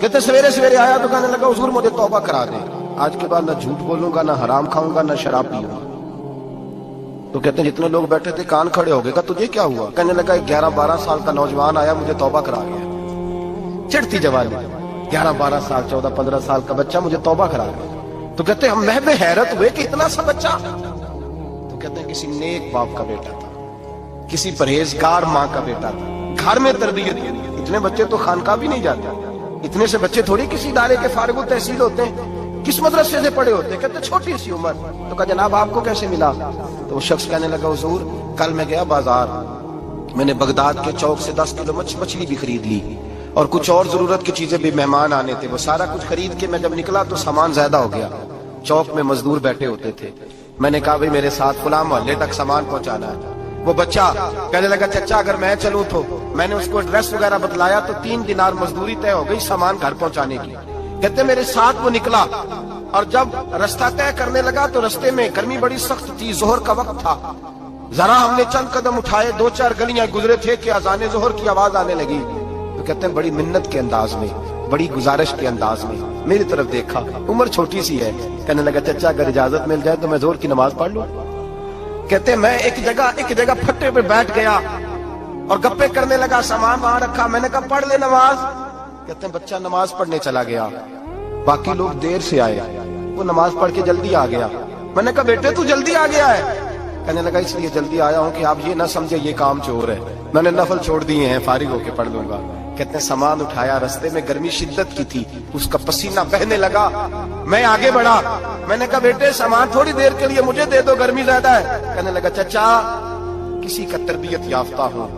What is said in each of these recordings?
کہتے سویرے سویرے آیا تو کہنے لگا حضور مجھے توبہ کرا دے، آج کے بعد نہ جھوٹ بولوں گا، نہ حرام کھاؤں گا، نہ شراب پیوں گا۔ تو کہتے ہیں جتنے لوگ بیٹھے تھے کان کھڑے ہو گئے، کہا تجھے کیا ہوا؟ کہنے لگا 11-12 سال کا نوجوان آیا مجھے توبہ کرا گیا، چڑھتی جوانی، 11-12 سال 14-15 سال کا بچہ مجھے توبہ کرا گیا۔ تو کہتے ہیں ہم محو حیرت ہوئے کہ اتنا سا بچہ؟ تو کہتے ہیں کسی نیک باپ کا بیٹا تھا، کسی پرہیزگار ماں کا بیٹا تھا، گھر میں تربیت دی۔ اتنے بچے تو خانقاہ بھی نہیں جاتے، اتنے سے بچے تھوڑی کسی ادارے کے فارغ التحصیل ہوتے ہیں، کس مدرسے سے پڑھے ہوتے ہیں؟ کہتے چھوٹی سی عمر۔ تو کہا جناب آپ کو کیسے ملا؟ تو وہ شخص کہنے لگا حضور کل میں گیا بازار، میں نے بغداد کے چوک سے 10 کلو مچھلی بھی خرید لی اور کچھ اور ضرورت کی چیزیں بھی، مہمان آنے تھے، وہ سارا کچھ خرید کے میں جب نکلا تو سامان زیادہ ہو گیا۔ چوک میں مزدور بیٹھے ہوتے تھے، میں نے کہا بھئی میرے ساتھ فلاں محلے تک سامان پہنچانا ہے۔ وہ بچہ کہنے لگا چچا اگر میں چلوں تو، میں نے اس کو ایڈریس وغیرہ بتلایا تو 3 دینار مزدوری طے ہو گئی سامان گھر پہنچانے کی۔ کہتے میرے ساتھ وہ نکلا اور جب رستہ طے کرنے لگا تو رستے میں گرمی بڑی سخت تھی، ظہر کا وقت تھا، ذرا ہم نے چند قدم اٹھائے، 2-4 گلیاں گزرے تھے کہ اذان ظہر کی آواز آنے لگی۔ تو کہتے ہیں بڑی منت کے انداز میں، بڑی گزارش کے انداز میں میری طرف دیکھا، عمر چھوٹی سی ہے، کہنے لگا چچا اگر اجازت مل جائے تو میں ظہر کی نماز پڑھ لوں۔ کہتے ہیں میں ایک جگہ پھٹے پہ بیٹھ گیا اور گپے کرنے لگا، سامان وہاں رکھا، میں نے کہا پڑھ لے نماز۔ کہتے ہیں بچہ نماز پڑھنے چلا گیا، باقی لوگ دیر سے آئے، وہ نماز پڑھ کے جلدی آ گیا۔ میں نے کہا بیٹے تو جلدی آ گیا ہے؟ کہنے لگا اس لیے جلدی آیا ہوں کہ آپ یہ نہ سمجھے یہ کام چور ہے، میں نے نفل چھوڑ دیے ہیں، فارغ ہو کے پڑھ لوں گا۔ کہتے ہیں سامان اٹھایا، رستے میں گرمی شدت کی تھی، اس کا پسینہ بہنے لگا، میں آگے بڑھا، میں نے کہا بیٹے سامان تھوڑی دیر کے لیے مجھے دے دو، گرمی زیادہ ہے۔ کہنے لگا چچا کسی کا تربیت یافتہ ہو،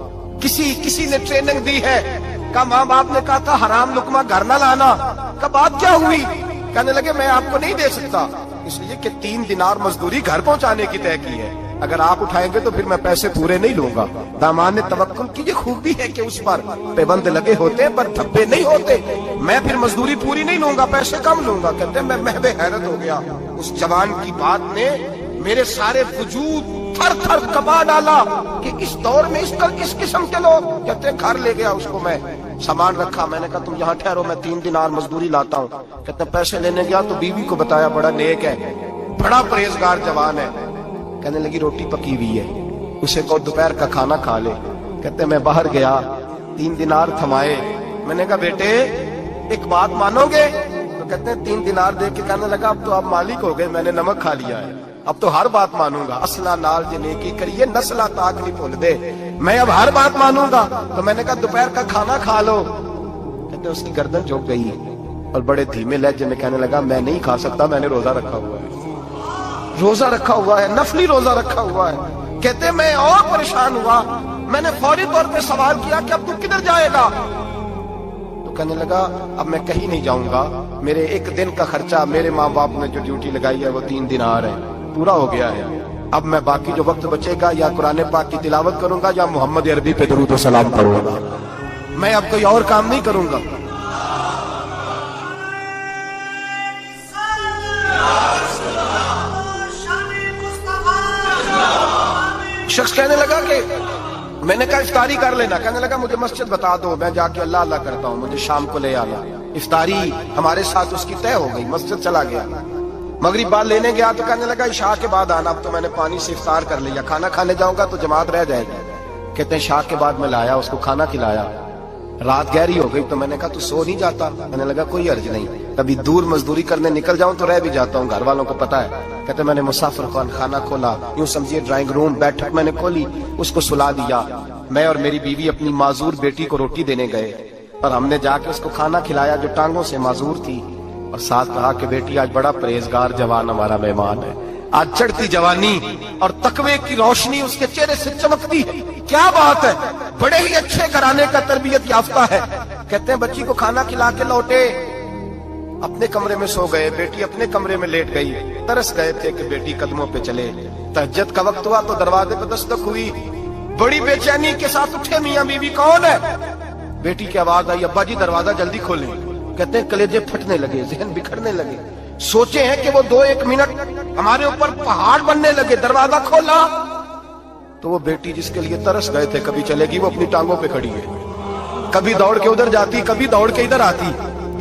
کسی نے ٹریننگ دی ہے، کہا ماں باپ نے کہا تھا حرام لقمہ گھر نہ لانا، کہا بات کیا ہوئی؟ کہنے لگے میں آپ کو نہیں دے سکتا، اس لیے کہ 3 دینار مزدوری گھر پہنچانے کی طے کی ہے، اگر آپ اٹھائیں گے تو پھر میں پیسے پورے نہیں لوں گا۔ دامان توکل کی یہ خوبی ہے کہ اس پر پیبند لگے ہوتے ہیں پر دھبے نہیں ہوتے، میں پھر مزدوری پوری نہیں لوں گا، پیسے کم لوں گا۔ کہتے ہیں میں محو حیرت ہو گیا، اس جوان کی بات نے میرے سارے وجود تھر تھر کبا ڈالا کہ اس دور میں اس قسم کے لوگ۔ کہتے ہیں گھر لے گیا اس کو، میں سامان رکھا، میں نے کہا تم یہاں ٹھہرو میں 3 دینار مزدوری لاتا ہوں۔ کہتے ہیں پیسے لینے گیا تو بیوی کو بتایا بڑا نیک ہے، بڑا پرہیزگار جوان ہے، کہنے لگی روٹی پکی ہوئی ہے، اسے کو دوپہر کا کھانا کھا لے۔ کہتے ہیں میں باہر گیا، 3 دینار تھمائے، میں نے کہا بیٹے ایک بات مانو گے؟ تو کہتے ہیں 3 دینار دے کے کہنے لگا اب تو آپ مالک ہو گئے، میں نے نمک کھا لیا ہے، اب تو ہر بات مانوں گا، اصلہ نال جنے کی کریے نسلہ تاک نہیں بھول دے، میں اب ہر بات مانوں گا۔ تو میں نے کہا دوپہر کا کھانا کھا لو۔ کہتے ہیں اس کی گردن جھک گئی اور بڑے دھیمے لہجے میں کہنے لگا میں نہیں کھا سکتا، میں نے روزہ رکھا ہوا ہے، روزہ رکھا ہوا ہے، نفلی روزہ رکھا ہوا ہے۔ کہتے ہیں میں اور پریشان ہوا، میں نے فوری طور پہ سوال کیا کہ اب تو کدھر جائے گا؟ تو کہنے لگا اب میں کہیں نہیں جاؤں گا، میرے 1 دن کا خرچہ میرے ماں باپ نے جو ڈیوٹی لگائی ہے وہ 3 دینار ہے، پورا ہو گیا ہے، اب میں باقی جو وقت بچے گا یا قرآن پاک کی تلاوت کروں گا یا محمد عربی پہ درود و سلام پڑھوں گا، میں اب کوئی اور کام نہیں کروں گا۔ شخص کہنے لگا کہ میں نے کہا افطاری کر لینا، کہنے لگا مجھے مسجد بتا دو، میں جا کے اللہ اللہ کرتا ہوں، مجھے شام کو لے آنا۔ افطاری ہمارے ساتھ اس کی طے ہو گئی، مسجد چلا گیا، مغرب بعد لینے گیا تو کہنے لگا عشاء کے بعد آنا، اب تو میں نے پانی سے افطار کر لیا، کھانا کھانے جاؤں گا تو جماعت رہ جائے گی۔ کہتے ہیں عشاء کے بعد میں لایا، اس کو کھانا کھلایا، رات گہری ہو گئی تو میں نے کہا تو سو نہیں جاتا؟ کہنے لگا کوئی عرض نہیں، کبھی دور مزدوری کرنے نکل جاؤں تو رہ بھی جاتا ہوں، گھر والوں کو پتا ہے۔ کہتے میں نے مسافر خانہ کھولا، یوں سمجھیے ڈرائنگ روم بیٹھک میں نے کھولی، اس کو سلا دیا، میں اور میری بیوی اپنی معذور بیٹی کو روٹی دینے گئے اور ہم نے جا کے اس کو کھانا کھلایا جو ٹانگوں سے معذور تھی، اور ساتھ کہا کہ بیٹی آج بڑا پرہیزگار جوان ہمارا مہمان ہے، آج چڑھتی جوانی اور تقوی کی روشنی اس کے چہرے سے چمکتی ہے، کیا بات ہے، بڑے ہی اچھے گھرانے کا تربیت یافتہ ہے۔ کہتے ہیں بچی کو کھانا کھلا کے لوٹے، اپنے کمرے میں سو گئے، بیٹی اپنے کمرے میں لیٹ گئی، ترس گئے تھے کہ بیٹی قدموں پہ چلے۔ تہجد کا وقت ہوا تو دروازے پہ دستک ہوئی، بڑی بے چینی کے ساتھ اٹھے میاں بیوی کون ہے؟ بیٹی کی آواز آئی ابا جی دروازہ جلدی کھولیں۔ کہتے ہیں کلیجے پھٹنے لگے، ذہن بکھرنے لگے، سوچے ہیں کہ وہ 2-1 منٹ ہمارے اوپر پہاڑ بننے لگے، دروازہ کھولا تو وہ بیٹی جس کے لیے ترس گئے تھے کبھی چلے گی، وہ اپنی ٹانگوں پہ کھڑی ہے، کبھی دوڑ کے ادھر جاتی، کبھی دوڑ کے ادھر آتی،